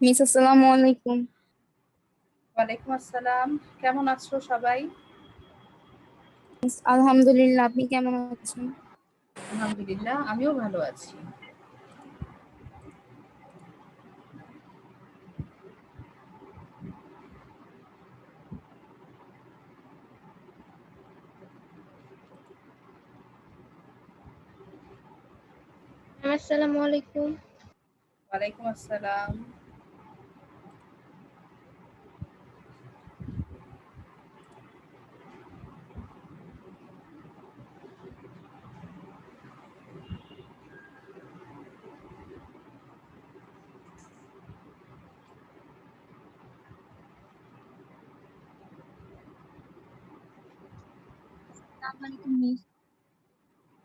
Miss আসসালামু আলাইকুম। ওয়ালাইকুম আসসালাম। কেমন আছো সবাই? মিস আলহামদুলিল্লাহ, আপনি কেমন আছেন? আলহামদুলিল্লাহ, আমিও ভালো আছি। আসসালামু আলাইকুম। ওয়ালাইকুম আসসালাম।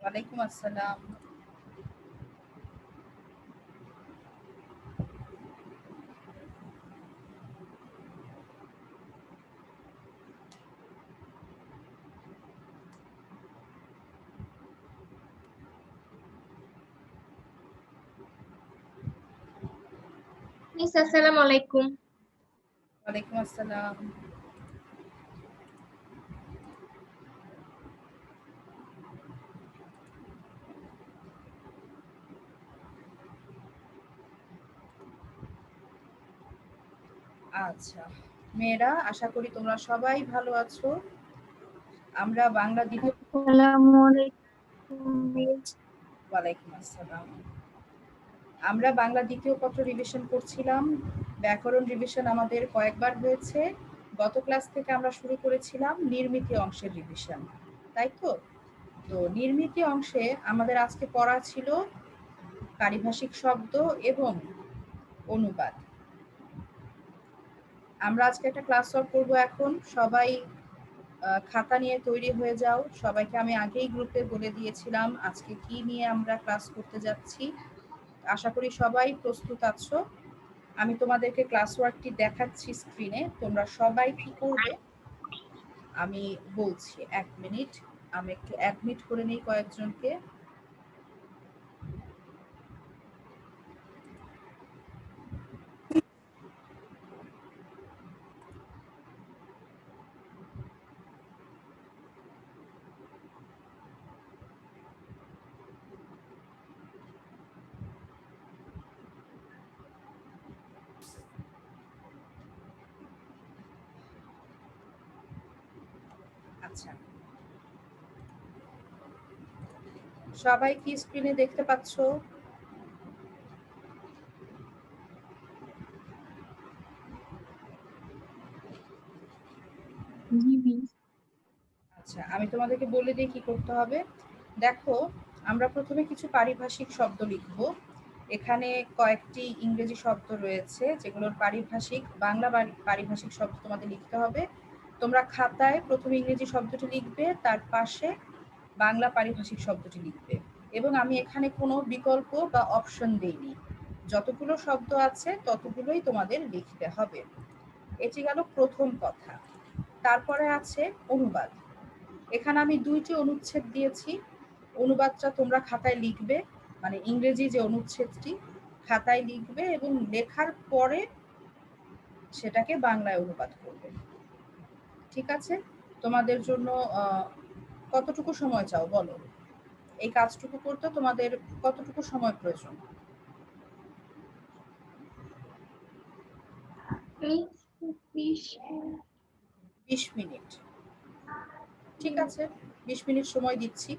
ওয়ালাইকুম আসসালাম। মিস আসসালামু আলাইকুম। ওয়ালাইকুম আসসালাম। আচ্ছা, মেয়েরা, আশা করি তোমরা সবাই ভালো আছো। আমরা বাংলা দ্বিতীয় আসসালামু আলাইকুম মিস। ওয়ালাইকুম আসসালাম। আমরা বাংলা দ্বিতীয় পত্র রিভিশন করছিলাম। ব্যাকরণ রিভিশন আমাদের কয়েকবার হয়েছে। গত ক্লাস থেকে আমরা শুরু করেছিলাম নির্মিতি অংশের রিভিশন, তাই তো? তো নির্মিতি অংশে আমাদের আজকে পড়া ছিল পারিভাষিক শব্দ এবং অনুবাদ। আমরা আজকে একটা ক্লাস সলভ করবো। এখন সবাই খাতা নিয়ে তৈরি হয়ে যাও। সবাইকে আমি আগেই গ্রুপে বলে দিয়েছিলাম আজকে কি নিয়ে আমরা ক্লাস করতে যাচ্ছি। আশা করি সবাই প্রস্তুত আছো। আমি তোমাদেরকে ক্লাস ওয়ার্কটি দেখাচ্ছি স্ক্রিনে। তোমরা সবাই কি করবে আমি বলছি। 1 মিনিট, আমি একটু অ্যাডমিট করে নিই কয়েকজনকে। আচ্ছা, সবাই কি স্ক্রিনে দেখতে পাচ্ছো? জি মিস। আচ্ছা, আমি তোমাদেরকে বলে দিই কি করতে হবে। দেখো, আমরা প্রথমে কিছু পারিভাষিক শব্দ লিখব। এখানে কয়েকটি ইংরেজি শব্দ রয়েছে যেগুলোর পারিভাষিক বাংলা পারিভাষিক শব্দ তোমাদের লিখতে হবে। তোমরা খাতায় প্রথমে ইংরেজি শব্দটি লিখবে, তার পাশে বাংলা পারিভাষিক শব্দটি লিখবে। এবং আমি এখানে কোনো বিকল্প বা অপশন দেইনি। যতগুলো শব্দ আছে ততগুলোই তোমাদের লিখতে হবে। এটি গেল প্রথম কথা। তারপরে আছে অনুবাদ। এখানে আমি 2টি অনুচ্ছেদ দিয়েছি। অনুবাদটা তোমরা খাতায় লিখবে, মানে ইংরেজি যে অনুচ্ছেদটি খাতায় লিখবে এবং লেখার পরে সেটাকে বাংলায় অনুবাদ করবে। ঠিক আছে? তোমাদের জন্য কতটুকু সময় চাও বলো? এই কাজটুকু করতে তোমাদের কতটুকু সময় প্রয়োজন? Miss 20 minute. ঠিক আছে, 20 মিনিট সময় দিচ্ছি।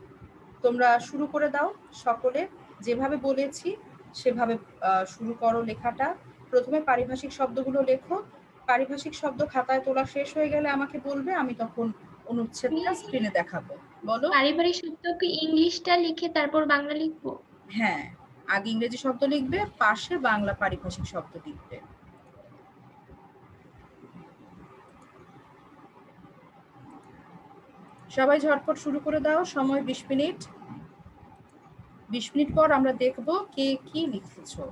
তোমরা শুরু করে দাও। সকলে যেভাবে বলেছি সেভাবে শুরু করো লেখাটা। প্রথমে পারিভাষিক শব্দগুলো লেখো। পারিভাষিক শব্দ খাতায় তোলা শেষ হয়ে গেলে আমাকে বলবে, আমি তখন অনুচ্ছেদটা স্ক্রিনে দেখাবো। বলো। পারিবারিক শব্দ কি ইংলিশটা লিখে তারপর বাংলা লিখবো? হ্যাঁ, আগে ইংরেজি শব্দ লিখবে, পাশে বাংলা পারিভাষিক শব্দ লিখবে। সবাই ঝটপট শুরু করে দাও। সময় 20 মিনিট। 20 মিনিট পর আমরা দেখব কে কি লিখেছো।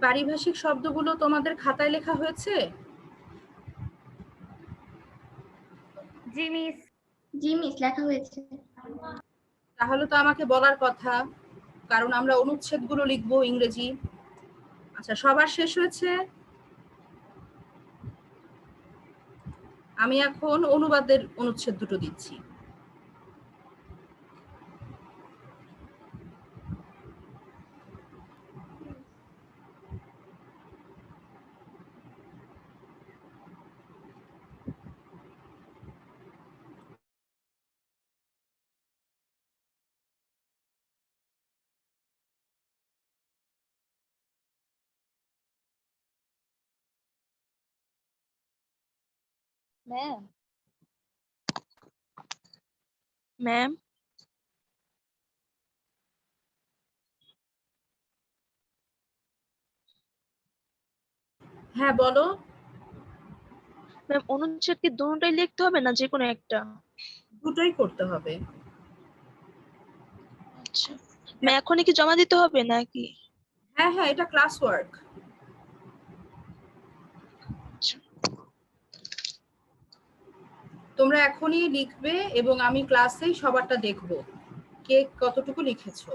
পারিভাষিক শব্দগুলো তোমাদের খাতায় লেখা হয়েছে? জি মিস। জি মিস, লেখা হয়েছে। তাহলে তো আমাকে বলার কথা, কারণ আমরা অনুচ্ছেদগুলো লিখবো ইংরেজি। আচ্ছা, সবার শেষ হয়েছে? আমি এখন অনুবাদের অনুচ্ছেদ দুটো দিচ্ছি। ম্যাম ম্যাম হ্যাঁ, বলো। ম্যাম অনুচ্ছেদ কি দুটোই লিখতে হবে না যে কোনো একটা? দুটোই করতে হবে। আচ্ছা ম্যাম, এখনই কি জমা দিতে হবে নাকি? হ্যাঁ হ্যাঁ, এটা ক্লাস ওয়ার্ক। আচ্ছা তোমরা এখনই লিখবে এবং আমি ক্লাসেই সবারটা দেখব কে কতটুকু লিখেছো।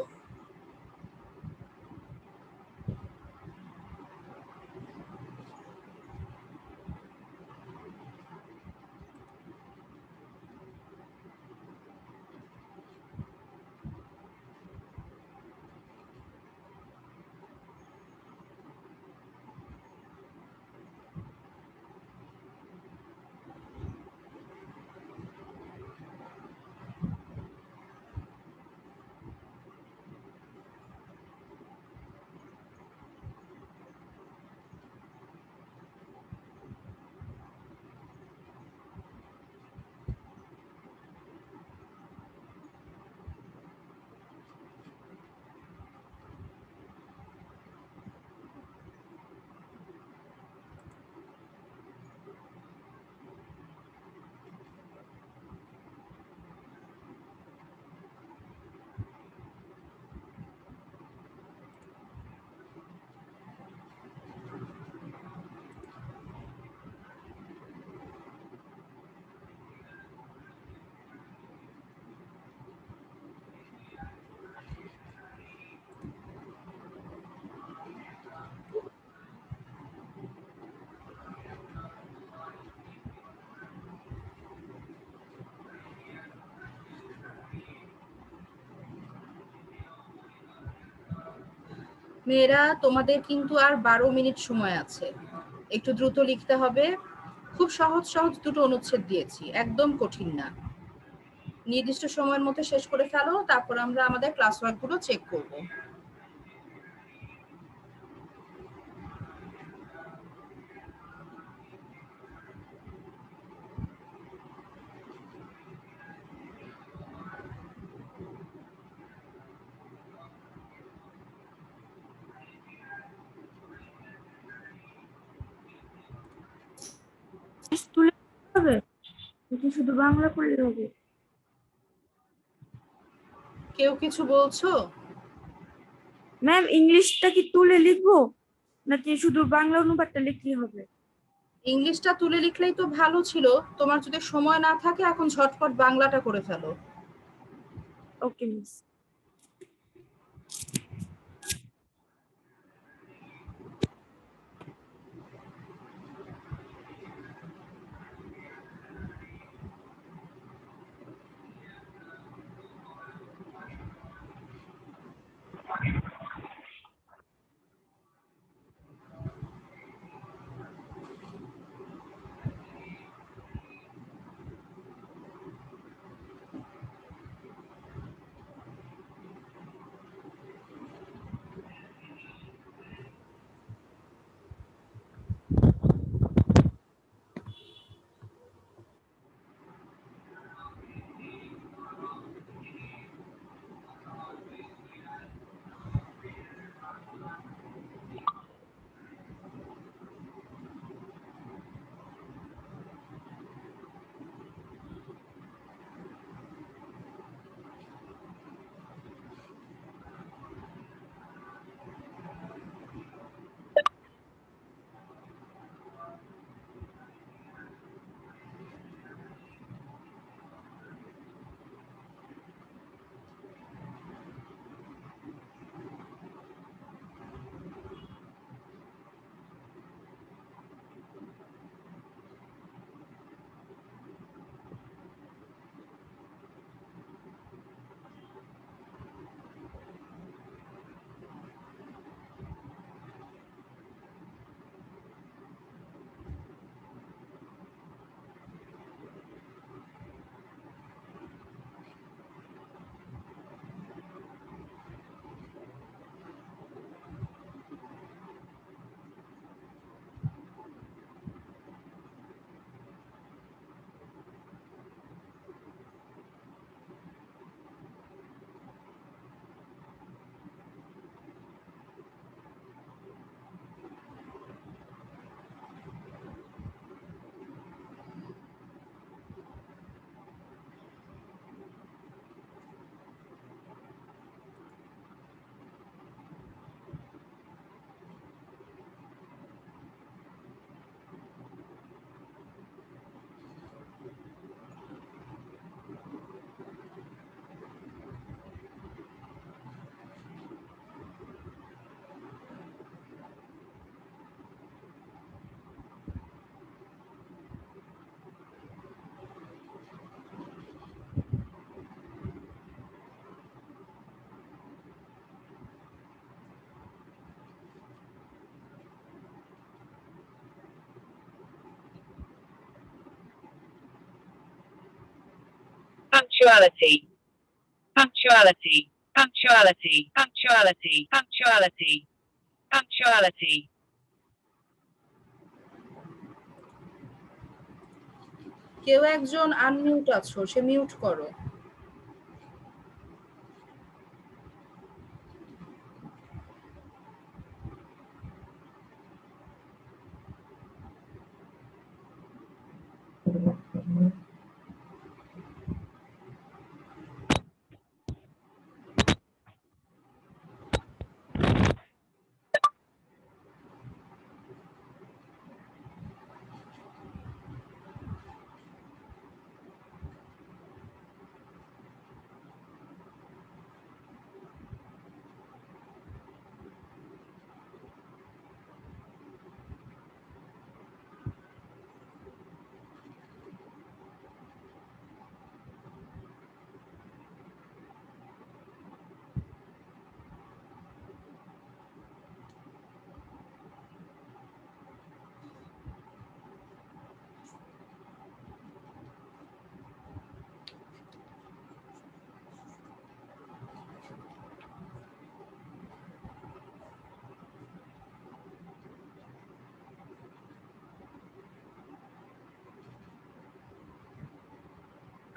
মেয়েরা, তোমাদের কিন্তু আর 12 মিনিট সময় আছে, একটু দ্রুত লিখতে হবে। খুব সহজ সহজ দুটো অনুচ্ছেদ দিয়েছি, একদম কঠিন না। নির্দিষ্ট সময়ের মধ্যে শেষ করে ফেলো, তারপর আমরা আমাদের ক্লাস ওয়ার্ক গুলো চেক করব। তুলে হবে নাকি শুধু বাংলা পড়লে হবে? কেউ কিছু বলছো? ম্যাম ইংলিশটা কি তুলে লিখবো নাকি শুধু বাংলা অনুবাদটা লিখলেই হবে? ইংলিশটা তুলে লিখলেই তো ভালো ছিল। তোমার যদি সময় না থাকে এখন ঝটপট বাংলাটা করে ফেলো। Okay miss. punctuality, punctuality, punctuality, punctuality, punctuality, punctuality. কেউ একজন আনমিউট আছো, সে মিউট করো।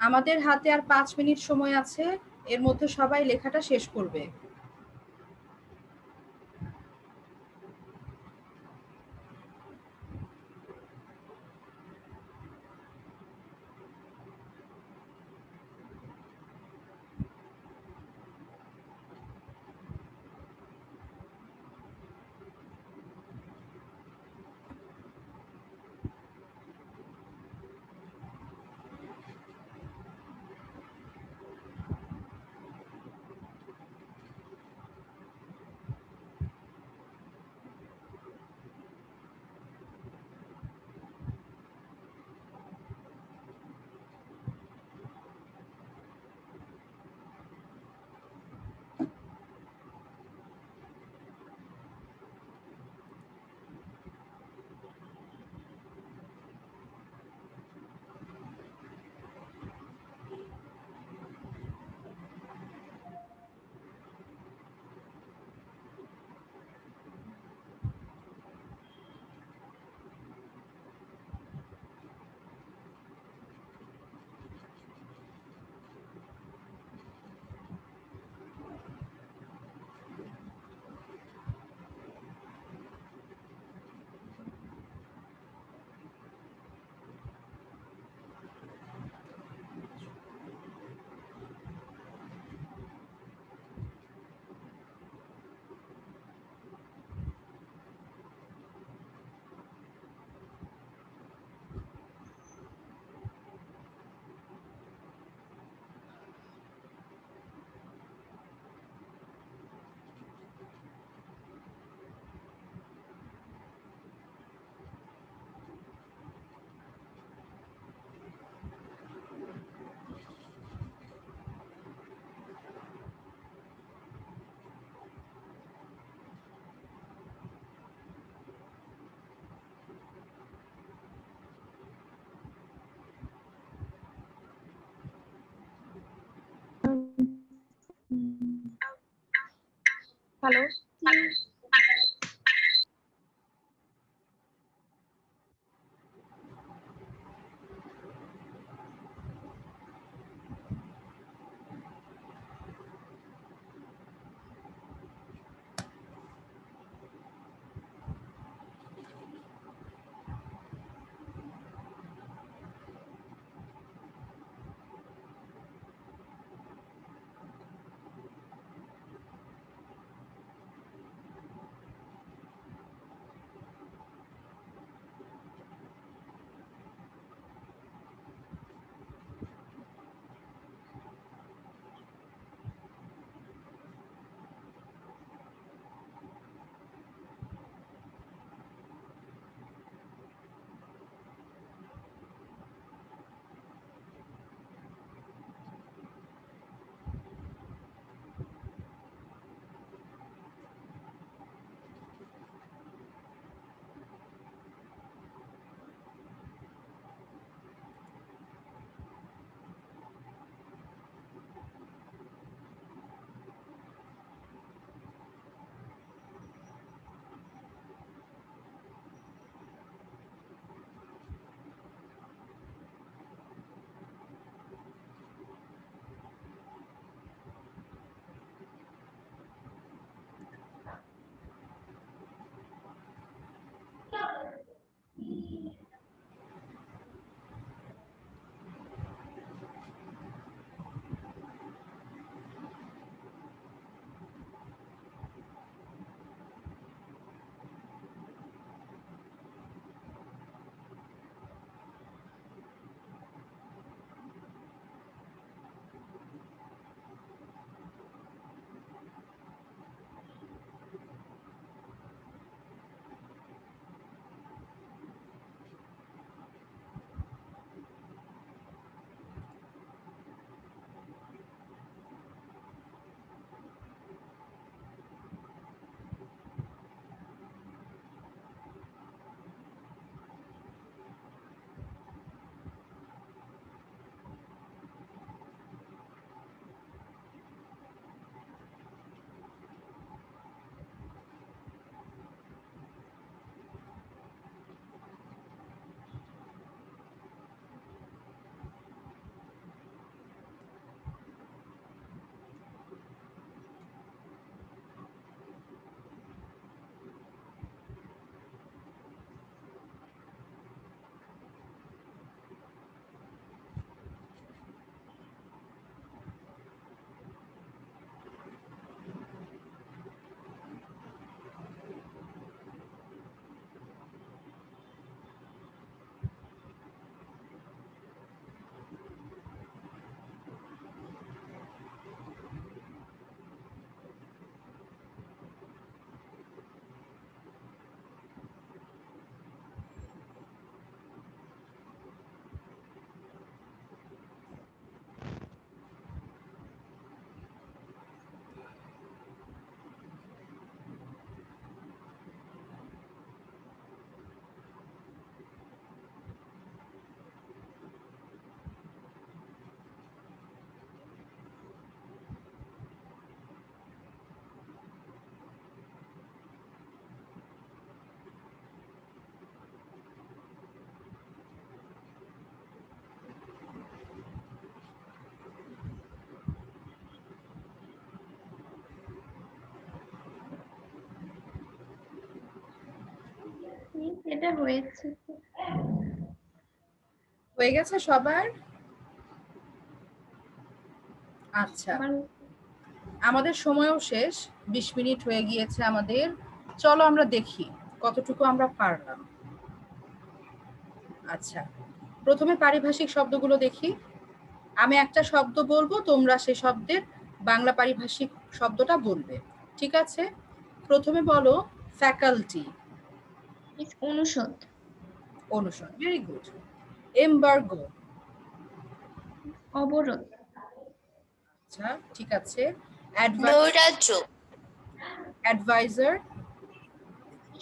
আমাদের হাতে আর 5 মিনিট সময় আছে, এর মধ্যে সবাই লেখাটা শেষ করবে। হ্যালো, এটা হয়েছে। হয়ে গেছে সবার? আচ্ছা, আমার আমাদের সময়ও শেষ, 20 মিনিট হয়ে গিয়েছে আমাদের। চলো আমরা দেখি কতটুকু আমরা পারলাম। আচ্ছা, প্রথমে পারিভাষিক শব্দগুলো দেখি। আমি একটা শব্দ বলবো, তোমরা সেই শব্দের বাংলা পারিভাষিক শব্দটা বলবে, ঠিক আছে? প্রথমে বলো ফ্যাকাল্টি। অনুষদ, অনুষদ, ভেরি গুড। এমবার্গো। অবরোধ, আচ্ছা, ঠিক আছে। নৈরাজ্য, অ্যাডভাইজার।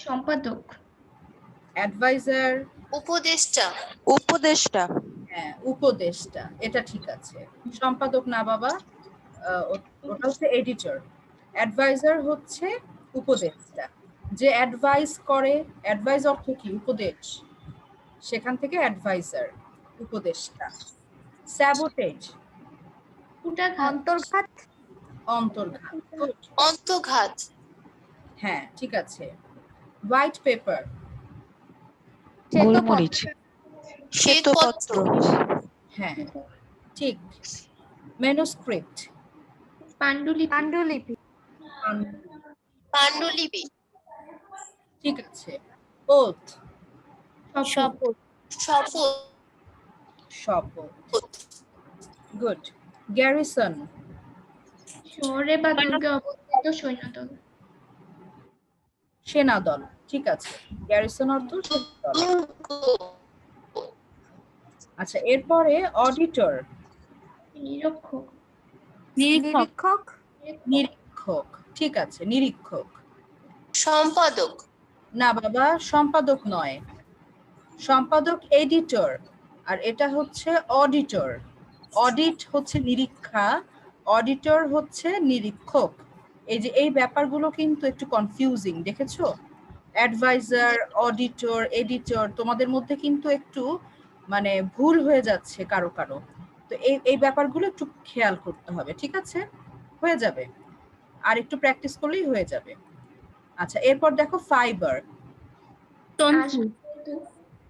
সম্পাদক, অ্যাডভাইজার, উপদেষ্টা, উপদেষ্টা, হ্যাঁ উপদেষ্টা, এটা ঠিক আছে। সম্পাদক না বাবা, ওটা হচ্ছে এডিটর। অ্যাডভাইজার হচ্ছে উপদেষ্টা, যে অ্যাডভাইস করে। অ্যাডভাইস অর্থ কি? উপদেশ, সেখান থেকে অ্যাডভাইজার, উপদেষ্টা। স্যাবোটেজ, কুটাঘাত, অন্তর্ঘাত, অন্তর্ঘাত। Good. অন্তর্ঘাত, হ্যাঁ ঠিক আছে। হোয়াইট পেপার, গোলমরিচ, শ্বেতপত্র, হ্যাঁ ঠিক। ম্যানুস্ক্রিপ্ট, পাণ্ডুলিপি, পাণ্ডুলিপি, পাণ্ডুলিপি, ঠিক আছে। ওথ, শপথ, শপথ, শপথ। গুড। গ্যারিসন, শহরে বা দুর্গে অবস্থিত সৈন্যদল, সেনাদল, ঠিক আছে। গ্যারিসন অর্থ সেনাদল। দুর্গ, আচ্ছা, এরপরে অডিটর, নিরীক্ষক, নিরীক্ষক, নিরীক্ষক, ঠিক আছে, নিরীক্ষক। সম্পাদক, না বাবা, সম্পাদক নয়, সম্পাদক এডিটর, আর এটা হচ্ছে অডিটর। অডিট হচ্ছে নিরীক্ষা, অডিটর হচ্ছে নিরীক্ষক। এই যে এই ব্যাপারগুলো কিন্তু একটু কনফিউজিং, দেখেছো? অ্যাডভাইজার, অডিটর, এডিটর, তোমাদের মধ্যে কিন্তু একটু মানে ভুল হয়ে যাচ্ছে কারো কারো। তো এই ব্যাপারগুলো একটু খেয়াল করতে হবে, ঠিক আছে? হয়ে যাবে, আর একটু প্র্যাকটিস করলেই হয়ে যাবে। আচ্ছা, এরপর দেখো ফাইবার, তন্তু,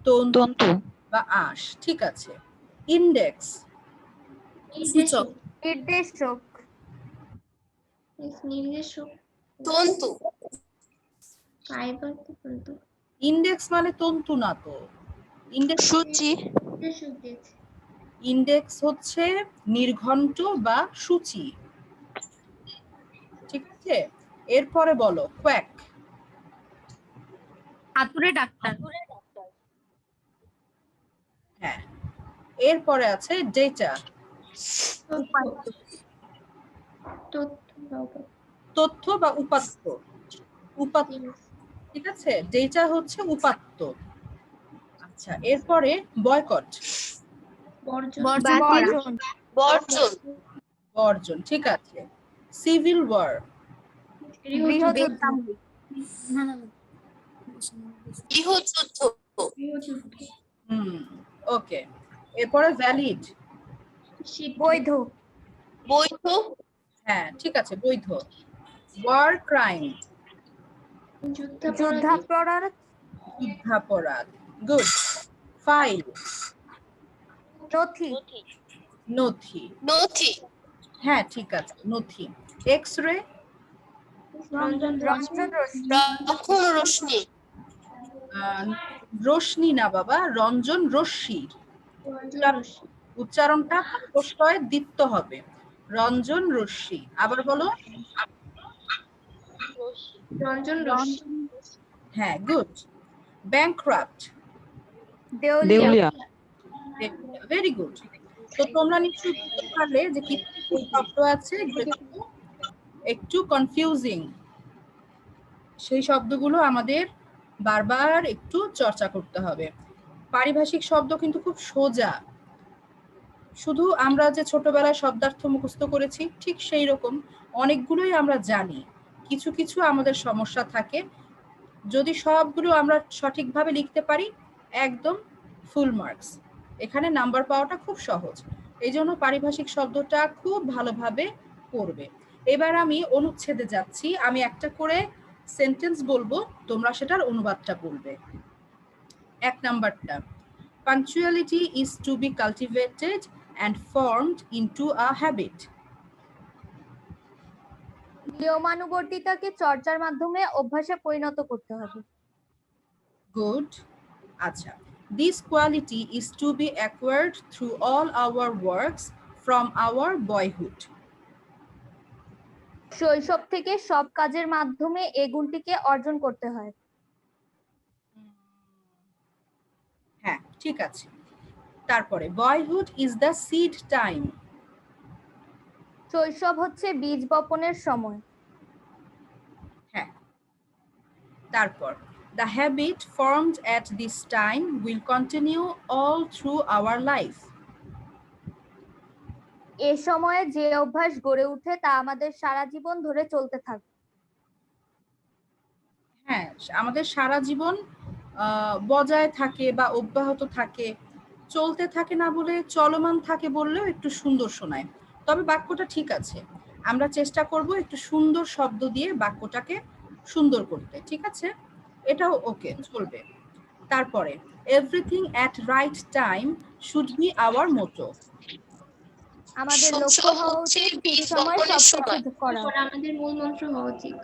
তন্তু বা আঁশ, ঠিক আছে। ইন্ডেক্স, সূচক, নির্দেশক, নির্দেশক, তন্তু, ফাইবার তো তন্তু, ইন্ডেক্স মানে তন্তু না তো। ইন্ডেক্স, সূচি, নির্দেশক দিয়েছে, ইন্ডেক্স হচ্ছে নির্ঘণ্ট বা সূচি, ঠিক আছে। এরপরে বলো কোয়াক, হাতুড়ে ডাক্তার, হ্যাঁ। এরপরে আছে ডেটা, তথ্য বা উপাত্ত, উপাত্ত, ঠিক আছে। ডেটা হচ্ছে উপাত্ত। আচ্ছা, এরপরে বয়কট, বর্জন, বর্জন, বর্জন, বর্জন, ঠিক আছে। সিভিল ওয়ার, গৃহযুদ্ধ, গৃহযুদ্ধ, ওকে। এরপরে ভ্যালিড, বৈধ, বৈধ, হ্যাঁ ঠিক আছে, বৈধ। ওয়ার ক্রাইম, যুদ্ধাপরাধ, যুদ্ধাপরাধ, গুড। ফাইল, নথি, নথি, নথি, হ্যাঁ ঠিক আছে, নথি। এক্স রে, রঞ্জন রশ্মি, লক্ষণ রশ্মি, রশ্মি না বাবা, রঞ্জন রশ্মি, উচ্চারণটা প্রত্যয় দিতে হবে। রঞ্জন রশ্মি, আবার বলো। রঞ্জন রশ্মি, হ্যাঁ গুড। ব্যাংক্রাফট, দেউলিয়া, ভেরি গুড। তো তোমরা নিশ্চয়ই বুঝতে পারলে যে কি কি শব্দ আছে যেগুলো একটু কনফিউজিং, সেই শব্দগুলো আমাদের বারবার একটু চর্চা করতে হবে। পারিভাষিক শব্দ কিন্তু খুব সোজা, শুধু আমরা যে ছোটবেলায় শব্দার্থ মুখস্থ করেছি ঠিক সেই রকম অনেকগুলোই আমরা জানি, কিছু কিছু আমাদের সমস্যা থাকে। যদি সবগুলো আমরা সঠিকভাবে লিখতে পারি একদম ফুল মার্কস, এখানে নাম্বার পাওয়াটা খুব সহজ। এই জন্য পারিভাষিক শব্দটা খুব ভালোভাবে পড়বে। এবার আমি অনুচ্ছেদে যাচ্ছি, আমি একটা করে সেন্টেন্স বলবো, তোমরা সেটার অনুবাদটা বলবে। এক নাম্বারটা, punctuality is to be cultivated and formed into a habit. নিয়মানুবর্তিতাকে চর্চার মাধ্যমে অভ্যাসে পরিণত করতে হবে। গুড। আচ্ছা, this quality is to be acquired through all our works from our boyhood. শৈশব থেকে সব কাজের মাধ্যমে এই গুণটিকে অর্জন করতে হয়। হ্যাঁ, ঠিক আছে। তারপরে, boyhood is the seed time. শৈশব হচ্ছে বীজ বপনের সময়। হ্যাঁ। তারপর, the habit formed at this time will continue all through our life. এ সময়ে যে অভ্যাস গড়ে ওঠে তা আমাদের সারা জীবন ধরে চলতে থাকবে। হ্যাঁ, আমাদের সারা জীবন বজায় থাকে বা অব্যাহত থাকে, চলতে থাকে না বলে চলমান থাকে বললেও একটু সুন্দর শোনায়। তবে বাক্যটা ঠিক আছে, আমরা চেষ্টা করব একটু সুন্দর শব্দ দিয়ে বাক্যটাকে সুন্দর করতে, ঠিক আছে? এটাও ওকে, চলবে। তারপরে, everything at right time should be hour মোটো। আমাদের লক্ষ্য হওয়া উচিত ঠিক সময় সবকিছু করা। আমাদের মূল মন্ত্র হওয়া উচিত।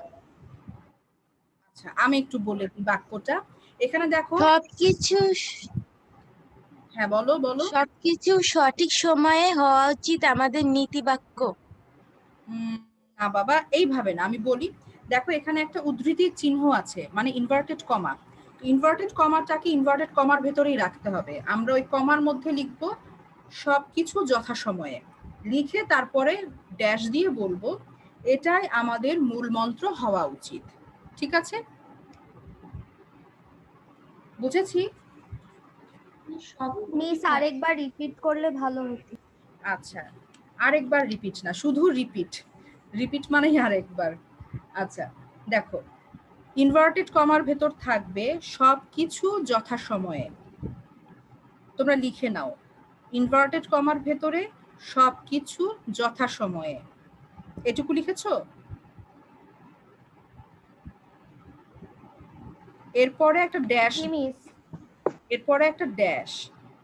আচ্ছা, আমি একটু বলে দিই বাক্যটা। এখানে দেখো, সবকিছু হ্যাঁ বলো বলো। সবকিছু সঠিক সময়ে হওয়া উচিত আমাদের নীতি বাক্য। না বাবা, এইভাবে না, আমি বলি। দেখো, এখানে একটা উদ্ধৃতির চিহ্ন আছে, মানে ইনভার্টেড কমা। ইনভার্টেড কমাটাকে ইনভার্টেড কমার ভেতরেই রাখতে হবে। আমরা ওই কমার মধ্যে লিখবো সবকিছু যথাসময়ে, লিখে তারপরে ড্যাশ দিয়ে বলবো এটাই আমাদের মূল মন্ত্র হওয়া উচিত। ঠিক আছে? বুঝেছি? মিস আরেকবার রিপিট করলে ভালো হতো। আচ্ছা, আরেকবার রিপিট না, শুধু রিপিট। রিপিট মানেই আরেকবার। আচ্ছা, দেখো, ইনভার্টেড কমার ভেতর থাকবে সবকিছু যথাসময়ে। তোমরা লিখে নাও, ইনভার্টেড কমার ভেতরে সবকিছু যথাসময়ে। এটুকু লিখেছো? এরপরে একটা ড্যাশ, মিস এরপরে একটা ড্যাশ,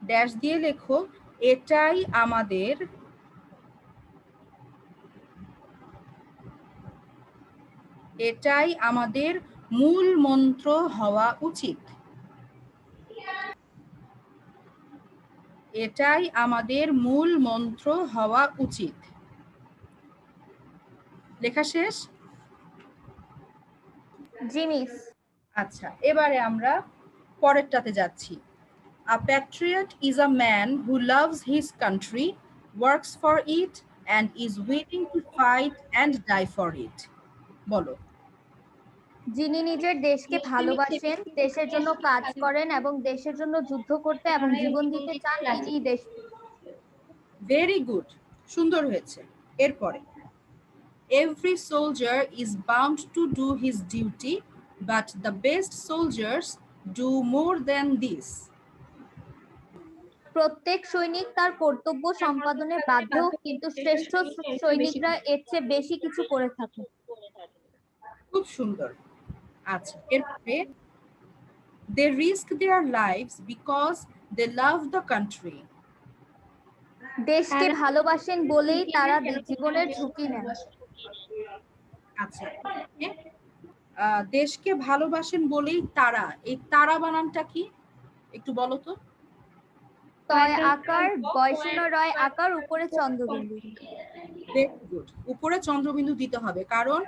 ড্যাশ দিয়ে লেখো এটাই আমাদের মূল মন্ত্র হওয়া উচিত। এটাই আমাদের মূল মন্ত্র হওয়া উচিত। লেখা শেষ? জি মিস। আচ্ছা, এবারে আমরা পরেরটাতে যাচ্ছি। A patriot is a man who loves his country, works for it, and is willing to fight and die for it. বলো। যিনি নিজের দেশকে ভালোবাসেন, দেশের জন্য কাজ করেন এবং দেশের জন্য যুদ্ধ করতে এবং জীবন দিতে চান, তিনি দেশ। ভেরি গুড, সুন্দর হয়েছে। এরপরে, every soldier is bound to do his duty, but the best soldiers do more than this. প্রত্যেক সৈনিক তার কর্তব্য সম্পাদনে বাধ্য, কিন্তু শ্রেষ্ঠ সৈনিকরা এর চেয়ে বেশি কিছু করে থাকে। খুব সুন্দর। আচ্ছা, এরপরে, they risk their lives because they love the country. দেশকে ভালোবাসেন বলেই তারা জীবনের ঝুঁকি নেন। আচ্ছা, দেশকে ভালোবাসেন বলেই তারা, এই তারা বানানটা কি একটু বলো তো? তয় আকার, বয়সীন রয় আকার, উপরে চন্দ্রবিন্দু। ভেরি গুড, উপরে চন্দ্রবিন্দু দিতে হবে, কারণ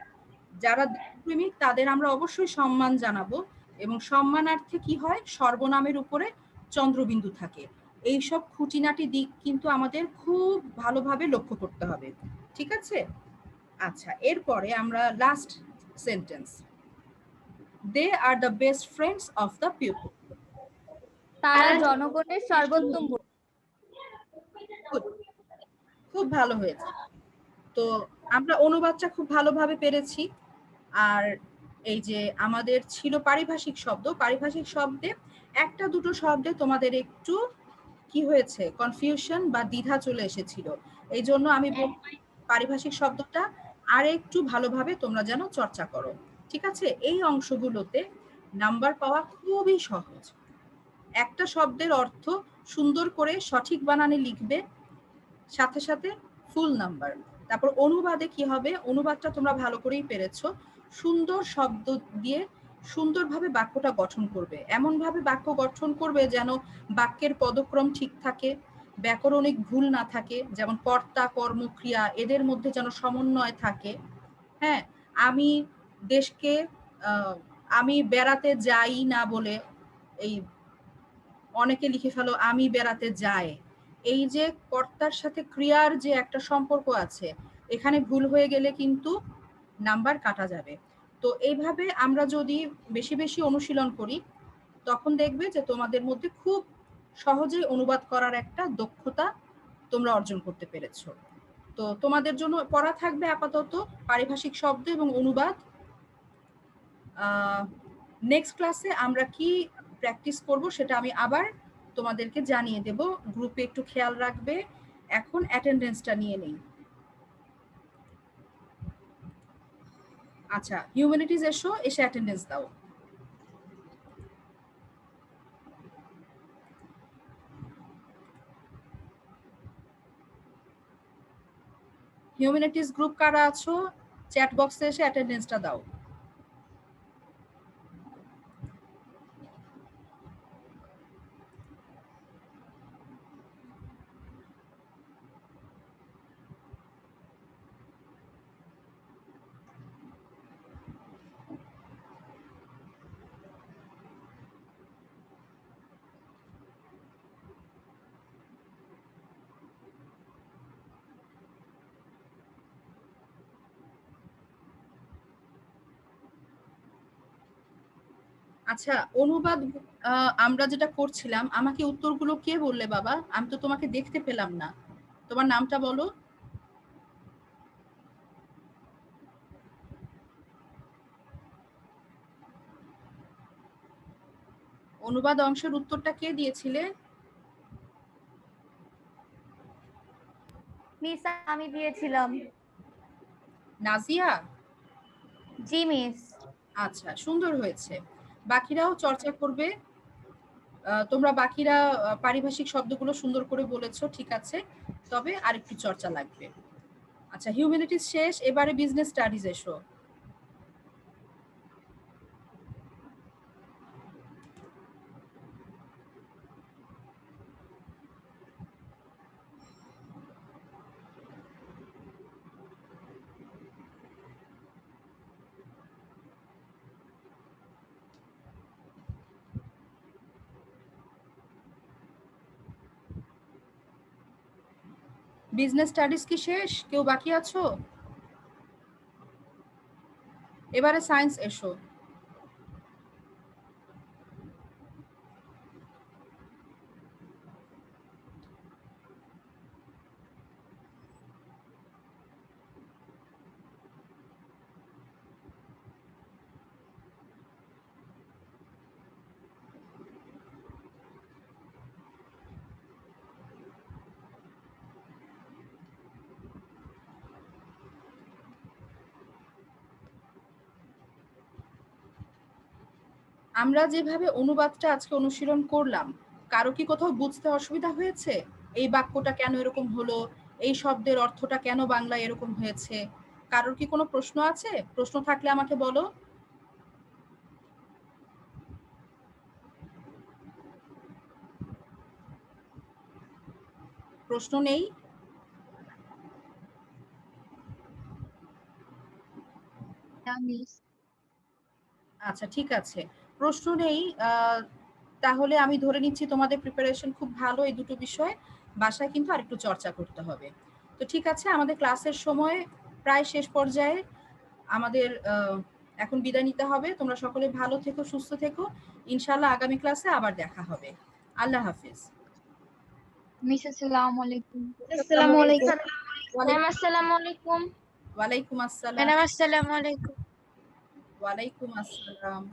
যারা দেশপ্রেমিক তাদের আমরা অবশ্যই সম্মান জানাবো, এবং সম্মানার্থে কি হয়, সর্বনামের উপরে চন্দ্রবিন্দু থাকে। এইসব খুঁটিনাটি দিক কিন্তু আমাদের খুব ভালোভাবে লক্ষ্য করতে হবে। ঠিক আছে? আচ্ছা, এরপরে আমরা last sentence, they are the best friends of the people. তারা জনগণের সর্বোত্তম বন্ধু। খুব ভালো হয়েছে। তো আমরা অনুবাদটা খুব ভালোভাবে পেরেছি। আর এই যে আমাদের ছিল পারিভাষিক শব্দ, পারিভাষিক শব্দে একটা দুটো শব্দে তোমাদের একটু কি হয়েছে, কনফিউশন বা দ্বিধা চলে এসেছিল। এই জন্য আমি পারিভাষিক শব্দটা আর একটু ভালোভাবে তোমরা যেন চর্চা করো। ঠিক আছে? এই অংশগুলোতে নাম্বার পাওয়া খুবই সহজ। একটা শব্দের অর্থ সুন্দর করে সঠিক বানানে লিখবে, সাথে সাথে ফুল নাম্বার। তারপর অনুবাদে কি হবে, অনুবাদটা তোমরা ভালো করেই পেরেছো। সুন্দর শব্দ দিয়ে সুন্দরভাবে বাক্যটা গঠন করবে, এমন ভাবে বাক্য গঠন করবে যেন বাক্যের পদক্রম ঠিক থাকে, ব্যাকরণিক ভুল না থাকে, যেমন কর্তা কর্ম ক্রিয়া এদের মধ্যে যেন সমন্বয় থাকে। হ্যাঁ, আমি দেশকে আমি বেড়াতে যাই না বলে এই অনেকে লিখে ফেলো আমি বেড়াতে যাই। এই যে কর্তার সাথে ক্রিয়ার যে একটা সম্পর্ক আছে, এখানে ভুল হয়ে গেলে কিন্তু নাম্বার কাটা যাবে। তো এইভাবে আমরা যদি বেশি বেশি অনুশীলন করি, তখন দেখবে যে তোমাদের মধ্যে খুব সহজেই অনুবাদ করার একটা দক্ষতা তোমরা অর্জন করতে পেরেছো। তো তোমাদের জন্য পড়া থাকবে আপাতত পারিভাষিক শব্দ এবং অনুবাদ। নেক্সট ক্লাসে আমরা কি প্র্যাকটিস করব সেটা আমি আবার তোমাদেরকে জানিয়ে দেব। গ্রুপে একটু খেয়াল রাখবে। এখন অ্যাটেন্ডেন্সটা নিয়ে নেই। আচ্ছা, হিউম্যানিটিজ এসো, এসে অ্যাটেন্ডেন্স দাও। হিউম্যানিটিজ গ্রুপ কারা আছো, চ্যাট বক্সে এসে অ্যাটেন্ডেন্সটা দাও। আচ্ছা, অনুবাদ আমরা যেটা করছিলাম, আমাকে উত্তরগুলো কে বললে বাবা? আমি তো তোমাকে দেখতে পেলাম না। তোমার নামটা বলো। অনুবাদ অংশের উত্তরটা কে দিয়েছিলে? মিস আমি দিয়েছিলাম। নাজিয়া? জি মিস। আচ্ছা, সুন্দর হয়েছে। বাকিরাও চর্চা করবে। তোমরা বাকিরা পারিভাষিক শব্দগুলো সুন্দর করে বলেছো, ঠিক আছে, তবে আরেকটু চর্চা লাগবে। আচ্ছা, হিউম্যানিটিজ শেষ, এবারে বিজনেস স্টাডিজ এসো। বিজনেস স্টাডিজ কি শেষ? কেউ বাকি আছো? এবারে সায়েন্স এসো। আমরা যেভাবে অনুবাদটা আজকে অনুশীলন করলাম, কারো কি কোথাও বুঝতে অসুবিধা হয়েছে? এই বাক্যটা কেন এরকম হলো, এই শব্দের অর্থটা কেন বাংলায় এরকম হয়েছে, কারোর কি কোনো প্রশ্ন আছে? প্রশ্ন থাকলে আমাকে বলো। প্রশ্ন নেই? আচ্ছা, ঠিক আছে, প্রশ্ন নেই। তাহলে আমি ধরে নিচ্ছি তোমাদের প্রিপারেশন খুব ভালো এই দুটো বিষয়। বাসায় কিন্তু আরেকটু চর্চা করতে হবে। তো ঠিক আছে, আমাদের ক্লাসের সময় প্রায় শেষ পর্যায়ে। আমাদের এখন বিদায় নিতে হবে। তোমরা সকলে ভালো থেকো, সুস্থ থেকো। ইনশাআল্লাহ আগামী ক্লাসে আবার দেখা হবে। আল্লাহ হাফিজ। মিস আসসালামু আলাইকুম। আসসালামু আলাইকুম। ম্যাম আসসালামু আলাইকুম। ওয়ালাইকুম আসসালাম। ম্যাডাম আসসালামু আলাইকুম। ওয়ালাইকুম আসসালাম।